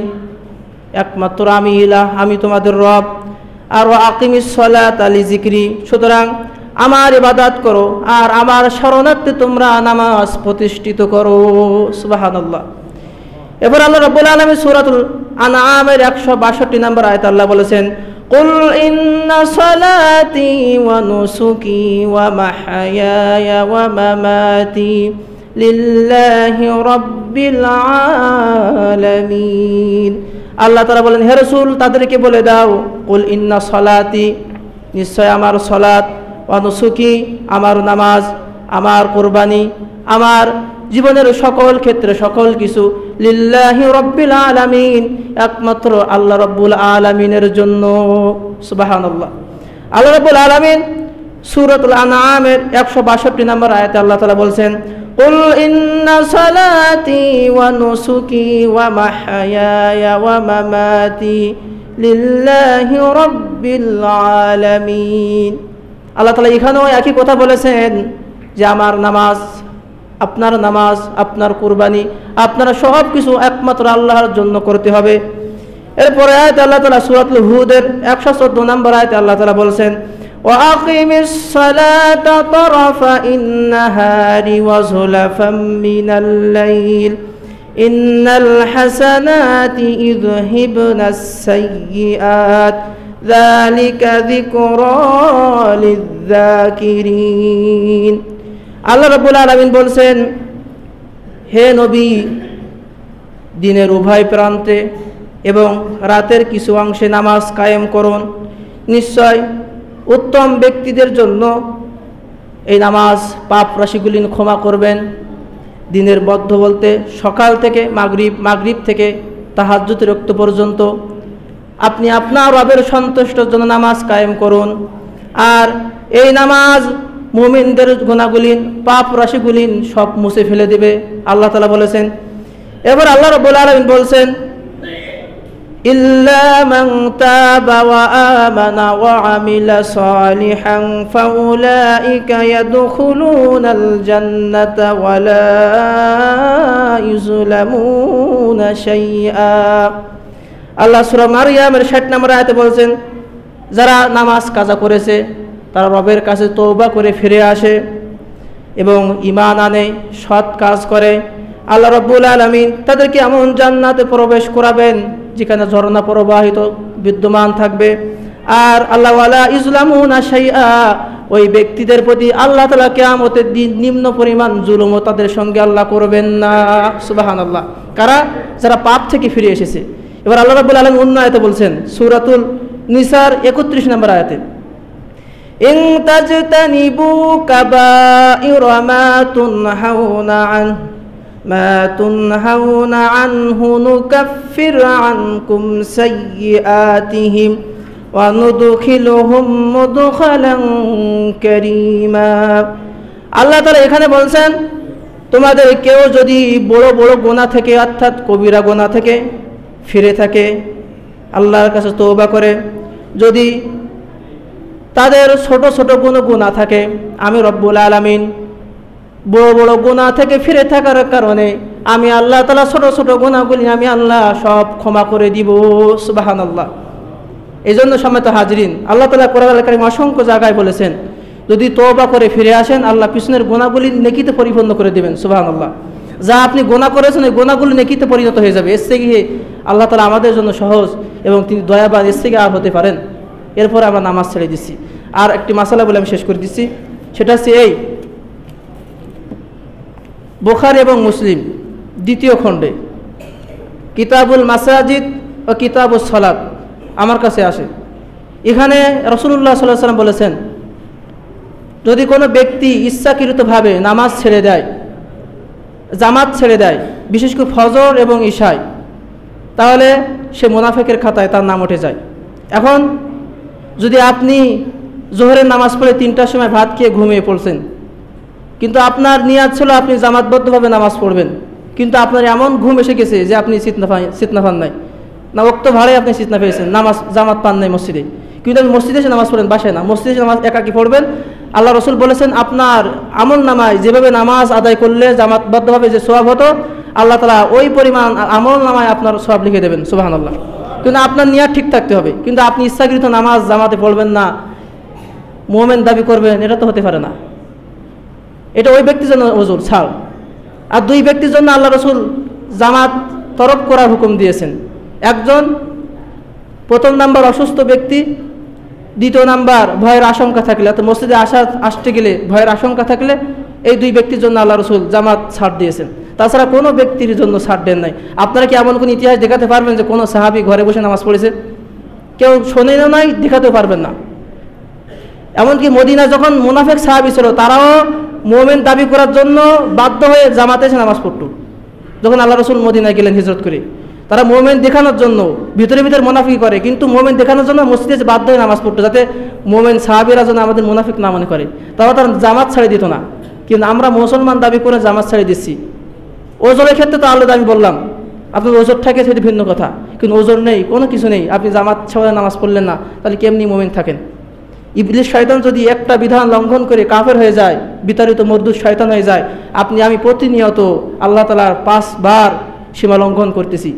একমাত্র আমি ইলাহ, আমি তোমাদের রব। আর ওয়া আকিমিস সালাতা লিযিকরি, সুতরাং আমার ইবাদত করো আর আমার শরণার্থে তোমরা নামাজ প্রতিষ্ঠিত করো। সুবহানাল্লাহ। এবার আল্লাহ রাব্বুল আলামিন সূরাতুল আনআমের ১৬২ নম্বর আয়াতে আল্লাহ বলেছেন, কুল ইন্না সালাতি ওয়া নুসুকি ওয়া মাহইয়ায়া ওয়া মামাতি লিল্লাহি রাব্বিল আলামিন। আল্লাহ তাআলা বলেন, হে রাসূল তাদেরকে বলে দাও, কুল ইন্না সালাতি, নিশ্চয় আমার সালাত, ওয়া নুসুকি, আমার নামাজ, আমার কুরবানি, আমার জীবনের সকল ক্ষেত্রে সকল কিছু, লিল্লাহি রাব্বিল আলামিন, একমাত্র আল্লাহ রাব্বুল আলামিনের জন্য। সুবহানাল্লাহ। আল্লাহ রাব্বুল আলামিন সূরাতুল আনআমের 162 নম্বর আয়াতে আল্লাহ তাআলা বলছেন, কুল ইন্না সালাতি ওয়া নুসুকি ওয়া মাহইয়ায়া ওয়া মামাতি লিল্লাহি রাব্বিল আলামিন। আল্লাহ তাআলা এখানেও একই কথা বলেছেন যে আমার নামাজ, আপনার নামাজ, আপনার কুরবানি, আপনারা সব কিছু একমাত্র আল্লাহর জন্য করতে হবে। এরপরে আয়াতে আল্লাহ তাআলা সূরাতুল হুদের 114 নম্বর আয়াতে আল্লাহ তাআলা বলছেন, ওয়া আকিমিস সালাতা তারাফাইন নাহারি ওয়া যুলাফাম মিনাল লাইল ইন্নাল হাসানাতি ইযহিবনাস সাইয়্যাত যালিকা যিকরা লিয-যাকিরিন। আল্লাহ রাব্বুল আলামিন বলছেন, হে নবী, দিনের উভয় প্রান্তে এবং রাতের কিছু অংশে নামাজ কায়েম করুন। নিশ্চয় উত্তম ব্যক্তিদের জন্য এই নামাজ পাপ রাশিগুলি ক্ষমা করবেন। দিনের মধ্য বলতে সকাল থেকে মাগরিব থেকে তাহাজ্জুদের ওয়াক্ত পর্যন্ত আপনি আপনার রবের সন্তুষ্টির জন্য নামাজ কায়েম করুন। আর এই নামাজ মুমিনদের গুনাহগুলি, পাপ রাশিগুলি সব মুছে ফেলে দেবে, আল্লাহ তাআলা বলেছেন। এবার আল্লাহ রাব্বুল আলামিন বলছেন, ইল্লা মান তাবা ওয়া আমানা ওয়া আমিলা সালিহান ফাউলাইকা ইয়াদখুলুনাল জান্নাতা ওয়া লা ইউযলামুনা শাইআ। আল্লাহ সূরা মারইয়ামের 60 নম্বর আয়াতে বলছেন, যারা নামাজ কাজা করেছে, তারা রবের কাছে তওবা করে ফিরে আসে এবং ঈমান আনে, সৎ কাজ করে, আল্লাহ রাব্বুল আলামিন তাদেরকে এমন জান্নাতে প্রবেশ করাবেন যেখানে ঝর্ণা প্রবাহিত বিদ্যমান থাকবে। আর আল্লাহ ওয়ালা ইজলামুনা শাইআ, ওই ব্যক্তিদের প্রতি আল্লাহ তাআলা কিয়ামতের দিন নিম্ন পরিমাণ জুলুমও তাদের সঙ্গে আল্লাহ করবেন না। সুবহানাল্লাহ। কারা? যারা পাপ থেকে ফিরে এসেছে। এবার আল্লাহ রাব্বুল আলামিন অন্য আয়াতে বলছেন, সূরাতুল নিসার 31 নম্বর আয়াতে, ইন তাজতানিবু কাবাইরা মা তুনহাউনা আনহু নুকাফির আনকুম সাইয়্যাতিহিম ওয়া নুদখিলুহুম মুদখালান কারীমা। আল্লাহ তাআলা এখানে বলছেন, তোমাদের কেউ যদি বড় বড় গুনাহ থেকে অর্থাৎ কবিরা গুনাহ থেকে ফিরে থাকে, আল্লাহর কাছে তওবা করে, যদি তাদের ছোট ছোট কোনো গুনাহ থাকে, আমি রব্বুল আলামিন বড় বড় গুনাহ থেকে ফিরে থাকার কারণে আমি আল্লাহ তাআলা ছোট ছোট গুনাহগুলি আমি আল্লাহ সব ক্ষমা করে দিব। সুবহানাল্লাহ। এই জন্য সম্মানিত হাজরিন, আল্লাহ তাআলা কোরআনুল কারীম অসংখ্য জায়গায় বলেছেন, যদি তওবা করে ফিরে আসেন আল্লাহ পিছনের গুনাহগুলি নেকিতে পরিপূর্ণ করে দেবেন। সুবহানাল্লাহ। যা আপনি গুনাহ করেছেন ওই গুনাহগুলি নেকিতে পরিণত হয়ে যাবে। এর থেকে আল্লাহ তাআলা আমাদের জন্য সহজ এবং তিনি দয়াবান, এর থেকে আর হতে পারেন। এরপরে আমরা নামাজ ছেড়ে দিচ্ছি। আর একটি মাসালা বলে আমি শেষ করে দিচ্ছি, সেটা হচ্ছে এই, বুখারী এবং মুসলিম দ্বিতীয় খণ্ডে কিতাবুল মাসাজিদ ও কিতাবুস সালাত আমার কাছে আসে। এখানে রাসূলুল্লাহ সাল্লাল্লাহু আলাইহি ওয়াসাল্লাম বলেছেন, যদি কোনো ব্যক্তি ইচ্ছাকৃতভাবে নামাজ ছেড়ে দেয়, জামাত ছেড়ে দেয়, বিশেষ করে ফজর এবং ইশায়, তাহলে সে মুনাফিকের খাতায় তার নাম উঠে যায়। এখন যদি আপনি জোহরের নামাজ পড়ে 3টার সময় ভাত খেয়ে ঘুমিয়ে পড়ছেন, কিন্তু আপনার নিয়াত ছিল আপনি জামাতবদ্ধভাবে নামাজ পড়বেন, কিন্তু আপনার এমন ঘুম এসে গেছে যে আপনি সিতনা পান নাই, না ওক্ত ভাড়ায় আপনি সিতনা পেয়েছেন, নামাজ জামাত পান নাই মসজিদে, কিন্তু আপনি মসজিদে এসে নামাজ পড়েন, বাসায় না, মসজিদে এসে নামাজ একাকি পড়বেন। আল্লাহ রসুল বলেছেন, আপনার আমল নামায় যেভাবে নামাজ আদায় করলে জামাতবদ্ধভাবে যে সওয়াব হতো, আল্লাহ তাআলা ওই পরিমাণ আমল নামায় আপনার সওয়াব লিখে দেবেন। সুবহানাল্লাহ। কিন্তু আপনার নিয়াত ঠিক থাকতে হবে, কিন্তু আপনি ইচ্ছাকৃত নামাজ জামাতে পড়বেন না, মুমিন দাবি করবেন, এটা তো হতে পারে না। এটা ওই ব্যক্তির জন্য ওজর ছাড়। আর দুই ব্যক্তির জন্য আল্লাহ রসুল জামাত তরক করার হুকুম দিয়েছেন। একজন প্রথম নাম্বার অসুস্থ ব্যক্তি, দ্বিতীয় নাম্বার ভয়ের আশঙ্কা থাকলে, অর্থাৎ মসজিদে আসতে গেলে ভয়ের আশঙ্কা থাকলে এই দুই ব্যক্তির জন্য আল্লাহ রসুল জামাত ছাড় দিয়েছেন। তাছাড়া কোনো ব্যক্তির জন্য ছাড় দেন নাই। আপনারা কি এমন কোনো ইতিহাস দেখাতে পারবেন যে কোনো সাহাবী ঘরে বসে নামাজ পড়েছে? কেউ শোনেও নাই, দেখাতেও পারবেন না। এমনকি মদিনা যখন মুনাফিক সাহাবী ছিল, তারাও মুমিন দাবি করার জন্য বাধ্য হয়ে জামাতে এসে নামাজ পড়ত। যখন আল্লাহ রসুল মদিনায় গেলেন হিজরত করে, তারা মুমিন দেখানোর জন্য ভিতরে ভিতরে মুনাফিক করে, কিন্তু মুমিন দেখানোর জন্য মসজিদে এসে বাধ্য হয়ে নামাজ পড়তো, যাতে মুমিন সাহাবীরা যেন আমাদের মুনাফিক না মনে করে। তারা তার জামাত ছাড়িয়ে দিত না। কিন্তু আমরা মুসলমান দাবি করে জামাত ছাড়িয়ে দিচ্ছি। ওজোরের ক্ষেত্রে তো আলাদা আমি বললাম, আপনার ওজোর থাকে সেটি ভিন্ন কথা, কিন্তু ওজোর নেই, কোনো কিছু নেই, আপনি জামাত ছাড়া নামাজ পড়লেন না, তাহলে কেমনি মুমিন থাকেন? ইবলিস শয়তান যদি একটা বিধান লঙ্ঘন করে কাফের হয়ে যায়, বিতাড়িত মরদুদ শয়তান হয়ে যায়, আপনি আমি প্রতিনিয়ত আল্লাহ তাআলার 5 বার সীমা লঙ্ঘন করতেছি,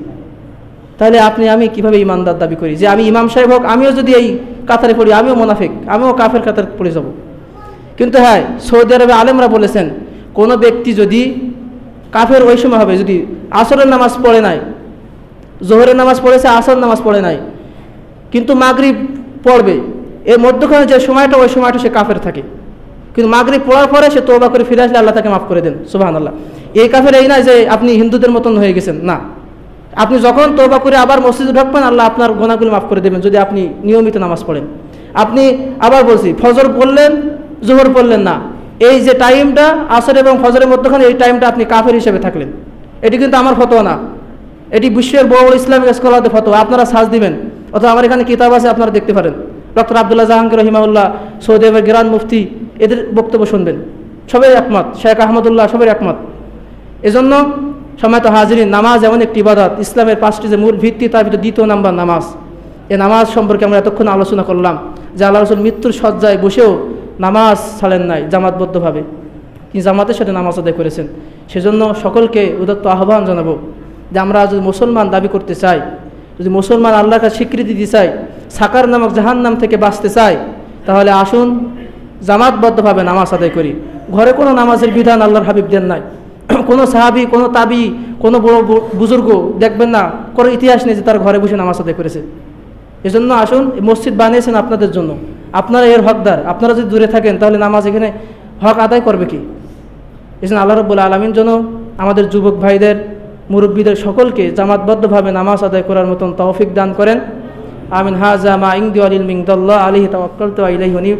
তাহলে আপনি আমি কিভাবে ইমানদার দাবি করি? যে আমি ইমাম সাহেব হোক, আমিও যদি এই কাতারে পড়ি, আমিও মুনাফিক, আমিও কাফের কাতারে পড়ে যাব। কিন্তু হ্যাঁ, সৌদি আরবে আলেমরা বলেছেন, কোনো ব্যক্তি যদি কাফের ওই সময় হবে, যদি আসরের নামাজ পড়ে নাই, জোহরের নামাজ পড়েছে, আসর নামাজ পড়ে নাই, কিন্তু মাগরিব পড়বে, এর মধ্যখানে যে সময়টা, ওই সময়টা সে কাফের থাকে, কিন্তু মাগরিব পড়ার পরে সে তওবা করে ফিরে আসলে আল্লাহ তাকে মাফ করে দেন। সুবহানাল্লাহ। এই কাফের এই না যে আপনি হিন্দুদের মতন হয়ে গেছেন, না। আপনি যখন তওবা করে আবার মসজিদে ঢুকবেন, আল্লাহ আপনার গুনাহগুলো মাফ করে দেবেন যদি আপনি নিয়মিত নামাজ পড়েন। আপনি আবার বলছি, ফজর পড়লেন, জোহর পড়লেন না, এই যে টাইমটা আসর এবং ফজরের মধ্যখানে, এই টাইমটা আপনি কাফের হিসেবে থাকলেন। এটি কিন্তু আমার ফতোয়া না, এটি বিশ্বের বড় ইসলামিক স্কলারদের ফতোয়া। আপনারা সার্চ দিবেন, অথবা আমার এখানে কিতাব আছে, আপনারা দেখতে পারেন। ডক্টর আব্দুল্লাহ জাহাঙ্গীর রহিমাউল্লাহ, সৌদি আরবের গ্রান্ড মুফতি, এদের বক্তব্য শুনবেন, সবাই একমত, শেখ আহমদুল্লাহ, সবাই একমত। এজন্য সম্মানিত হাজিরিন, নামাজ এমন একটি ইবাদত, ইসলামের 5টি যে মূল ভিত্তি, তার ভিতরে দ্বিতীয় নাম্বার নামাজ। এই নামাজ সম্পর্কে আমরা এতক্ষণ আলোচনা করলাম যে আল্লাহ রসুল মৃত্যুর শয্যায় বসেও নামাজ ছাড়েন নাই জামাতবদ্ধভাবে, তিনি জামাতের সাথে নামাজ আদায় করেছেন। সেজন্য সকলকে উদাত্ত আহ্বান জানাবো যে আমরা যদি মুসলমান দাবি করতে চাই, যদি মুসলমান আল্লাহর কাছে স্বীকৃতি দিতে চাই, সাকার নামক জাহান্নাম থেকে বাঁচতে চাই, তাহলে আসুন জামাতবদ্ধভাবে নামাজ আদায় করি। ঘরে কোনো নামাজের বিধান আল্লাহর হাবিব দেন নাই। কোনো সাহাবি, কোনো তাবি, কোনো বড় বুজুর্গ দেখবেন না, কোনো ইতিহাস নেই যে তার ঘরে বসে নামাজ আদায় করেছে। এজন্য আসুন, মসজিদ বানিয়েছেন আপনাদের জন্য, আপনারা এর হকদার। আপনারা যদি দূরে থাকেন, তাহলে নামাজ এখানে হক আদায় করবে কি? এজন্য আল্লাহ রাব্বুল আলামিন যেন আমাদের যুবক ভাইদের, মুরব্বীদের সকলকে জামাতবদ্ধভাবে নামাজ আদায় করার মতন তৌফিক দান করেন। আমিন। হাযা মা ইনদি ওয়া ইলমি ইনদাল্লাহ আলাইহি তাওয়াক্কালতু ওয়া ইলাইহি উনীব।